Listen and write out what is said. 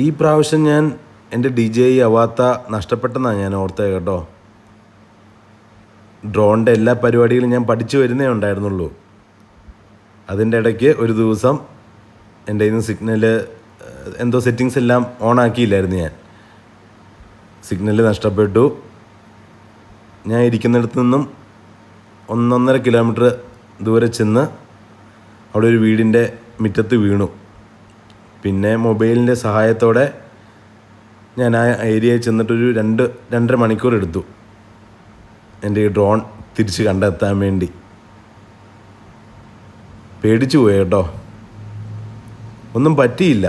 ഈ പ്രാവശ്യം ഞാൻ എൻ്റെ DJI അവാത്ത നഷ്ടപ്പെട്ടെന്നാണ് ഞാൻ ഓർത്തത് കേട്ടോ. ഡ്രോണിൻ്റെ എല്ലാ പരിപാടികളും ഞാൻ പഠിച്ചു വരുന്നേ ഉണ്ടായിരുന്നുള്ളൂ. അതിൻ്റെ ഇടയ്ക്ക് ഒരു ദിവസം എൻ്റെ കയ്യിൽ നിന്ന് സിഗ്നൽ എന്തോ സെറ്റിങ്സ് എല്ലാം ഓണാക്കിയില്ലായിരുന്നു ഞാൻ. സിഗ്നൽ നഷ്ടപ്പെട്ടു. ഞാൻ ഇരിക്കുന്നിടത്തു നിന്നും 1.5 കിലോമീറ്റർ ദൂരെ ചെന്ന് അവിടെ ഒരു വീടിൻ്റെ മുറ്റത്ത് വീണു. പിന്നെ മൊബൈലിൻ്റെ സഹായത്തോടെ ഞാൻ ആ ഏരിയയിൽ ചെന്നിട്ടൊരു 2-2.5 മണിക്കൂർ എടുത്തു എൻ്റെ ഈ ഡ്രോൺ തിരിച്ച് കണ്ടെത്താൻ വേണ്ടി. പേടിച്ചു പോയി കേട്ടോ. ഒന്നും പറ്റിയില്ല.